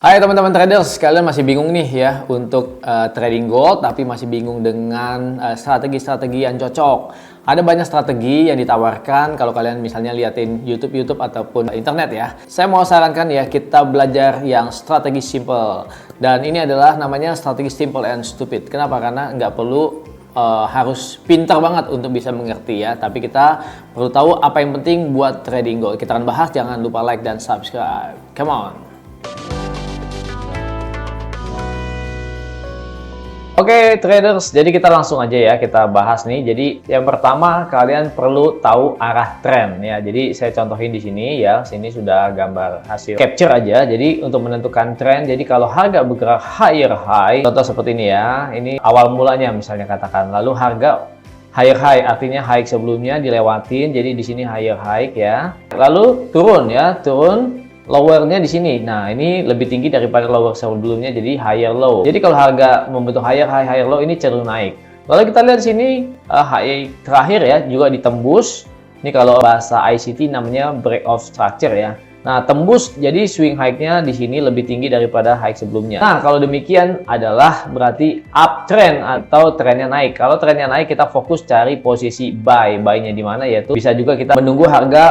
Hai teman-teman traders, kalian masih bingung nih ya untuk trading gold tapi masih bingung dengan strategi-strategi yang cocok. Ada banyak strategi yang ditawarkan kalau kalian misalnya liatin YouTube ataupun internet ya. Saya mau sarankan ya kita belajar yang strategi simple. Dan ini adalah namanya strategi simple and stupid. Kenapa? Karena nggak perlu harus pintar banget untuk bisa mengerti ya. Tapi kita perlu tahu apa yang penting buat trading gold. Kita akan bahas, jangan lupa like dan subscribe. Come on! Oke traders, jadi kita langsung aja ya kita bahas nih. Jadi yang pertama kalian perlu tahu arah tren ya. Jadi saya contohin di sini ya. Sini sudah gambar hasil capture aja. Jadi untuk menentukan tren, jadi kalau harga bergerak higher high, contoh seperti ini ya. Ini awal mulanya misalnya katakan. Lalu harga higher high artinya high sebelumnya dilewatin. Jadi di sini higher high ya. Lalu turun ya, turun. Lowernya di sini. Nah, ini lebih tinggi daripada lower sebelumnya, jadi higher low. Jadi kalau harga membentuk higher high, higher low, ini cenderung naik. Lalu kita lihat di sini high terakhir ya, juga ditembus. Ini kalau bahasa ICT namanya break of structure ya. Nah, tembus jadi swing high-nya di sini lebih tinggi daripada high sebelumnya. Nah, kalau demikian adalah berarti uptrend atau trennya naik. Kalau trennya naik, kita fokus cari posisi buy. Buy-nya di mana? Yaitu bisa juga kita menunggu harga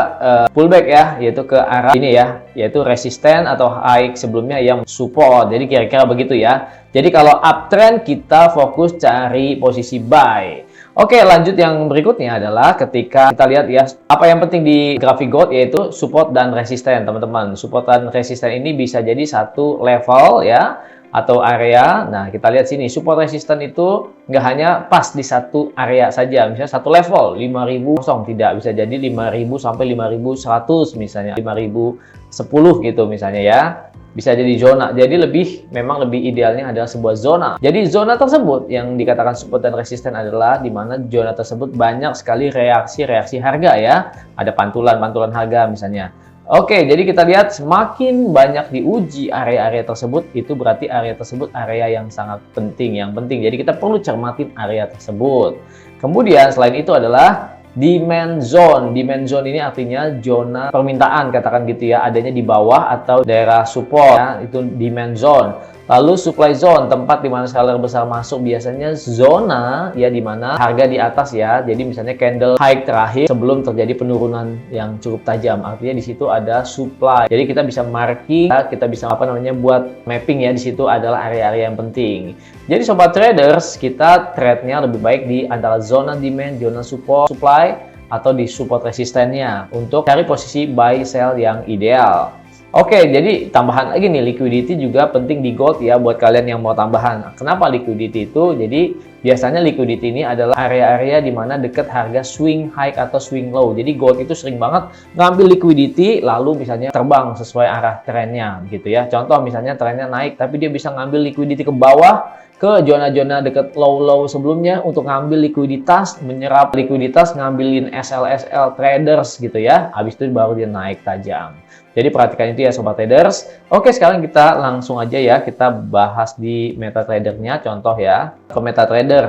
pullback ya, yaitu ke arah ini ya, yaitu resisten atau high sebelumnya yang support. Jadi kira-kira begitu ya. Jadi kalau uptrend kita fokus cari posisi buy. Oke, lanjut yang berikutnya adalah ketika kita lihat ya, apa yang penting di grafik gold yaitu support dan resisten, teman-teman. Support dan resisten ini bisa jadi satu level ya, atau area. Nah, kita lihat sini, support resisten itu nggak hanya pas di satu area saja. Misalnya satu level, 5.000 kosong, tidak. Bisa jadi 5.000 sampai 5.100 misalnya, 5.010 gitu misalnya ya. Bisa jadi zona. Jadi memang lebih idealnya adalah sebuah zona. Jadi zona tersebut yang dikatakan support dan resisten adalah di mana zona tersebut banyak sekali reaksi-reaksi harga ya. Ada pantulan-pantulan harga misalnya. Oke, jadi kita lihat semakin banyak diuji area-area tersebut, itu berarti area tersebut area yang sangat penting, yang penting. Jadi kita perlu cermatin area tersebut. Kemudian selain itu adalah demand zone. Demand zone ini artinya zona permintaan, katakan gitu ya, adanya di bawah atau daerah support ya, itu demand zone. Lalu supply zone, tempat di mana seller besar masuk, biasanya zona ya di mana harga di atas ya. Jadi misalnya candle high terakhir sebelum terjadi penurunan yang cukup tajam. Artinya di situ ada supply. Jadi kita bisa marking, kita bisa buat mapping ya, di situ adalah area-area yang penting. Jadi sobat traders, kita trade-nya lebih baik di antara zona demand, zona supply atau di support resistennya untuk cari posisi buy sell yang ideal. Oke, jadi tambahan lagi nih, liquidity juga penting di gold ya buat kalian yang mau tambahan. Kenapa liquidity itu? Jadi biasanya liquidity ini adalah area-area di mana dekat harga swing high atau swing low. Jadi gold itu sering banget ngambil liquidity lalu misalnya terbang sesuai arah trennya gitu ya. Contoh misalnya trennya naik tapi dia bisa ngambil liquidity ke bawah ke zona-zona dekat low-low sebelumnya untuk ngambil likuiditas, menyerap likuiditas, ngambilin SL traders gitu ya. Habis itu baru dia naik tajam. Jadi perhatikan itu ya sobat traders. Oke, sekarang kita langsung aja ya, kita bahas di MetaTrader-nya. Contoh ya, ke MetaTrader.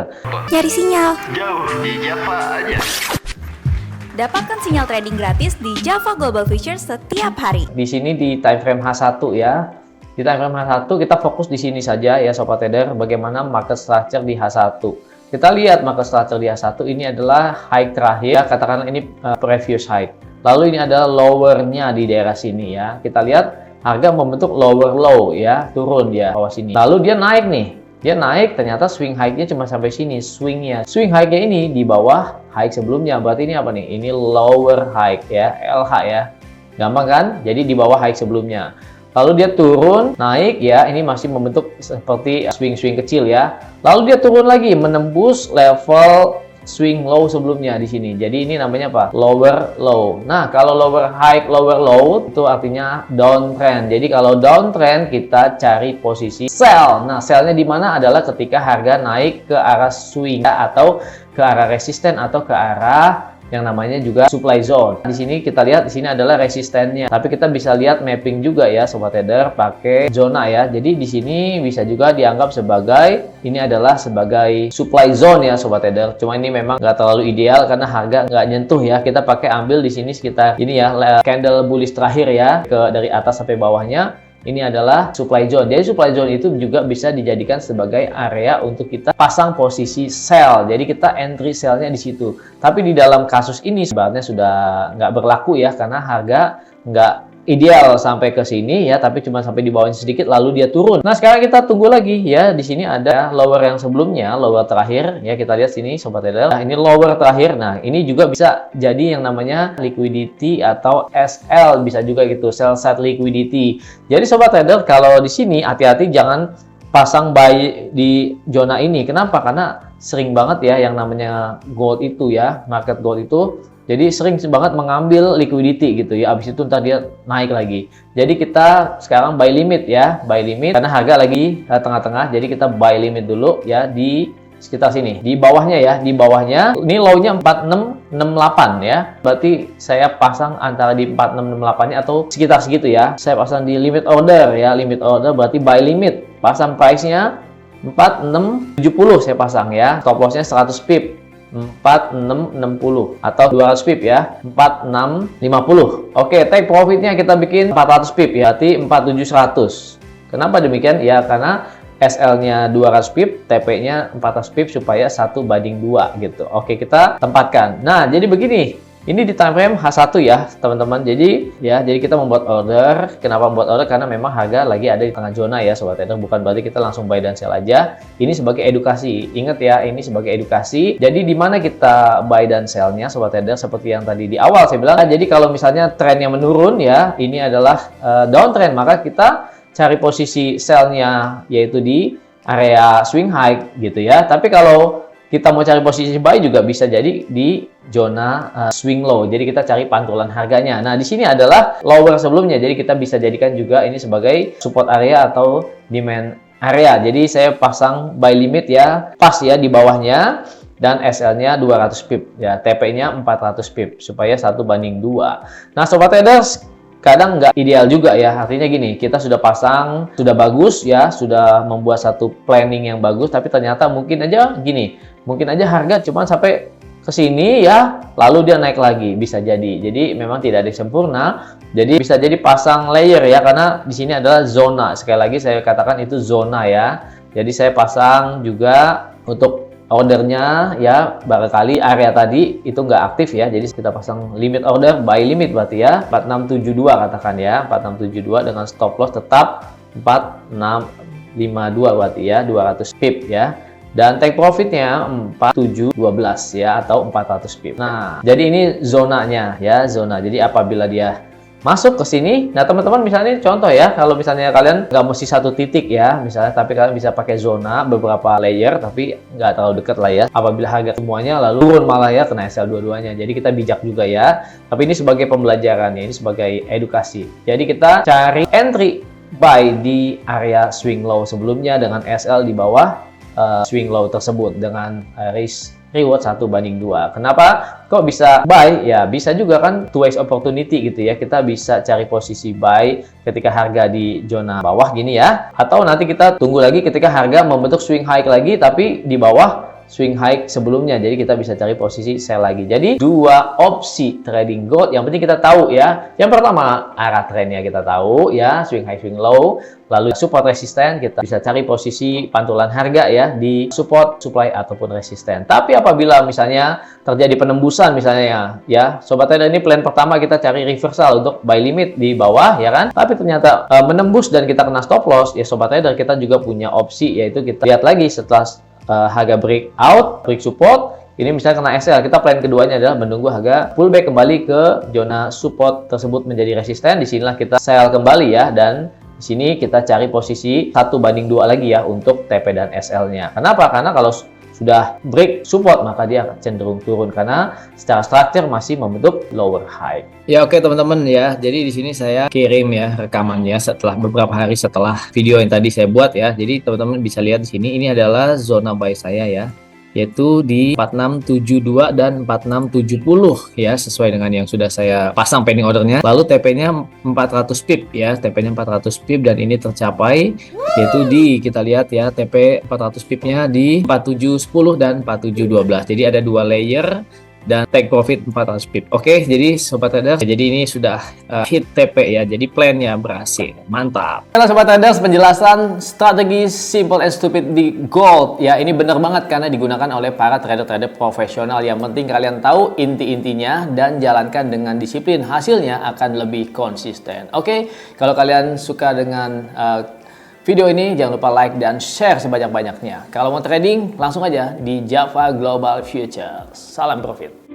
Nyari sinyal. Jauh di Java aja. Dapatkan sinyal trading gratis di Java Global Futures setiap hari. Di sini di time frame H1 ya. Di time frame H1 kita fokus di sini saja ya sobat trader, bagaimana market structure di H1. Kita lihat market structure di H1 ini adalah high terakhir, ya, katakanlah ini previous high. Lalu ini adalah lowernya di daerah sini ya. Kita lihat harga membentuk lower low ya, turun dia bawah sini. Lalu dia naik nih. Dia naik, ternyata swing high-nya cuma sampai sini, swingnya. Swing high-nya ini di bawah high sebelumnya. Berarti ini apa nih? Ini lower high ya, LH ya. Gampang kan? Jadi di bawah high sebelumnya. Lalu dia turun, naik ya, ini masih membentuk seperti swing-swing kecil ya. Lalu dia turun lagi, menembus level swing low sebelumnya di sini. Jadi ini namanya apa? Lower low. Nah, kalau lower high, lower low itu artinya downtrend. Jadi kalau downtrend kita cari posisi sell. Nah, sellnya di mana adalah ketika harga naik ke arah swing atau ke arah resisten atau ke arah yang namanya juga supply zone. Di sini kita lihat di sini adalah resistennya. Tapi kita bisa lihat mapping juga ya sobat trader pakai zona ya. Jadi di sini bisa juga dianggap sebagai ini adalah sebagai supply zone ya sobat trader. Cuma ini memang nggak terlalu ideal karena harga nggak nyentuh ya. Kita pakai ambil di sini sekitar ini ya candle bullish terakhir ya dari atas sampai bawahnya. Ini adalah supply zone. Jadi supply zone itu juga bisa dijadikan sebagai area untuk kita pasang posisi sell. Jadi kita entry sell-nya di situ. Tapi di dalam kasus ini sebenarnya sudah nggak berlaku ya, karena harga nggak ideal sampai ke sini ya, tapi cuma sampai di bawahnya sedikit lalu dia turun. Nah, sekarang kita tunggu lagi ya. Di sini ada lower yang sebelumnya, lower terakhir ya. Kita lihat sini sobat trader. Nah, ini lower terakhir. Nah, ini juga bisa jadi yang namanya liquidity atau SL, bisa juga gitu, sell side liquidity. Jadi sobat trader, kalau di sini hati-hati jangan pasang buy di zona ini. Kenapa? Karena sering banget ya yang namanya gold itu ya, market gold itu jadi sering banget mengambil liquidity gitu ya. Abis itu ntar dia naik lagi. Jadi kita sekarang buy limit ya. Buy limit karena harga lagi tengah-tengah. Jadi kita buy limit dulu ya di sekitar sini. Di bawahnya ya. Di bawahnya. Ini low-nya 4668 ya. Berarti saya pasang antara di 4668-nya atau sekitar segitu ya. Saya pasang di limit order ya. Limit order berarti buy limit. Pasang price-nya 4670 saya pasang ya. Stop loss-nya 100 pip. 4660 atau 200 pip ya, 4650. Oke, take profitnya kita bikin 400 pip ya, berarti 47100. Kenapa demikian? Ya karena SL-nya 200 pip, TP-nya 400 pip supaya 1:2 gitu. Oke, kita tempatkan. Nah, jadi begini. Ini di time frame H1 ya, teman-teman. Jadi kita membuat order. Kenapa membuat order? Karena memang harga lagi ada di tengah zona ya, sobat trader. Bukan berarti kita langsung buy dan sell aja. Ini sebagai edukasi. Ingat ya, ini sebagai edukasi. Jadi di mana kita buy dan sell-nya, sobat trader, seperti yang tadi di awal saya bilang. Nah, jadi kalau misalnya trennya menurun ya, ini adalah downtrend, maka kita cari posisi sell-nya yaitu di area swing high gitu ya. Tapi kalau kita mau cari posisi buy juga bisa jadi di zona swing low. Jadi kita cari pantulan harganya. Nah, di sini adalah lower sebelumnya. Jadi kita bisa jadikan juga ini sebagai support area atau demand area. Jadi saya pasang buy limit ya, pas ya di bawahnya, dan SL-nya 200 pip ya, TP-nya 400 pip supaya 1:2. Nah, sobat traders, kadang nggak ideal juga ya. Artinya gini, kita sudah pasang, sudah bagus ya, sudah membuat satu planning yang bagus, tapi ternyata mungkin aja gini, mungkin aja harga cuma sampai ke sini ya, lalu dia naik lagi, bisa jadi. Jadi memang tidak ada yang sempurna. Jadi bisa jadi pasang layer ya, karena di sini adalah zona. Sekali lagi saya katakan itu zona ya. Jadi saya pasang juga untuk ordernya ya, barangkali area tadi itu nggak aktif ya. Jadi kita pasang limit order, buy limit berarti ya 4672 katakan ya, 4672 dengan stop loss tetap 4652 berarti ya, 200 pip ya. Dan take profitnya 4712 ya, atau 400 pip. Nah, jadi ini zonanya ya, zona. Jadi apabila dia masuk ke sini, nah teman-teman misalnya contoh ya, kalau misalnya kalian nggak mesti satu titik ya, misalnya, tapi kalian bisa pakai zona beberapa layer, tapi nggak terlalu dekat lah ya. Apabila harga semuanya lalu turun malah ya, kena SL dua-duanya. Jadi kita bijak juga ya. Tapi ini sebagai pembelajaran ya, ini sebagai edukasi. Jadi kita cari entry buy di area swing low sebelumnya dengan SL di bawah swing low tersebut dengan risk reward 1:2. Kenapa kok bisa buy? Ya bisa juga kan, two ways opportunity gitu ya. Kita bisa cari posisi buy ketika harga di zona bawah gini ya, atau nanti kita tunggu lagi ketika harga membentuk swing high lagi tapi di bawah swing high sebelumnya. Jadi kita bisa cari posisi sell lagi. Jadi dua opsi trading gold yang penting kita tahu ya. Yang pertama, arah trennya kita tahu ya, swing high swing low. Lalu support resisten, kita bisa cari posisi pantulan harga ya di support, supply ataupun resisten. Tapi apabila misalnya terjadi penembusan misalnya ya, sobat trader, ini plan pertama kita cari reversal untuk buy limit di bawah ya kan. Tapi ternyata menembus dan kita kena stop loss ya, sobat trader, kita juga punya opsi, yaitu kita lihat lagi setelah harga breakout, break support, ini misalnya kena SL, kita plan keduanya adalah menunggu harga pullback kembali ke zona support tersebut menjadi resisten. Disinilah kita sell kembali ya, dan di sini kita cari posisi 1:2 lagi ya untuk TP dan SL-nya. Kenapa? Karena kalau sudah break support maka dia akan cenderung turun karena secara structure masih membentuk lower high. Ya oke teman-teman ya. Jadi di sini saya kirim ya rekamannya setelah beberapa hari setelah video yang tadi saya buat ya. Jadi teman-teman bisa lihat di sini, ini adalah zona buy saya ya, yaitu di 4672 dan 4670 ya, sesuai dengan yang sudah saya pasang pending ordernya. Lalu TP-nya 400 pip ya, TP-nya 400 pip dan ini tercapai, yaitu di, kita lihat ya, TP 400 pipnya di 4710 dan 4712. Jadi ada dua layer dan take profit 400 pip. Oke, jadi sobat traders, jadi ini sudah hit TP ya. Jadi plannya berhasil. Mantap. Halo sobat traders, penjelasan strategi simple and stupid di gold ya. Ini benar banget karena digunakan oleh para trader-trader profesional. Yang penting kalian tahu inti-intinya dan jalankan dengan disiplin. Hasilnya akan lebih konsisten. Oke, kalau kalian suka dengan video ini, jangan lupa like dan share sebanyak-banyaknya. Kalau mau trading, langsung aja di Java Global Futures. Salam profit.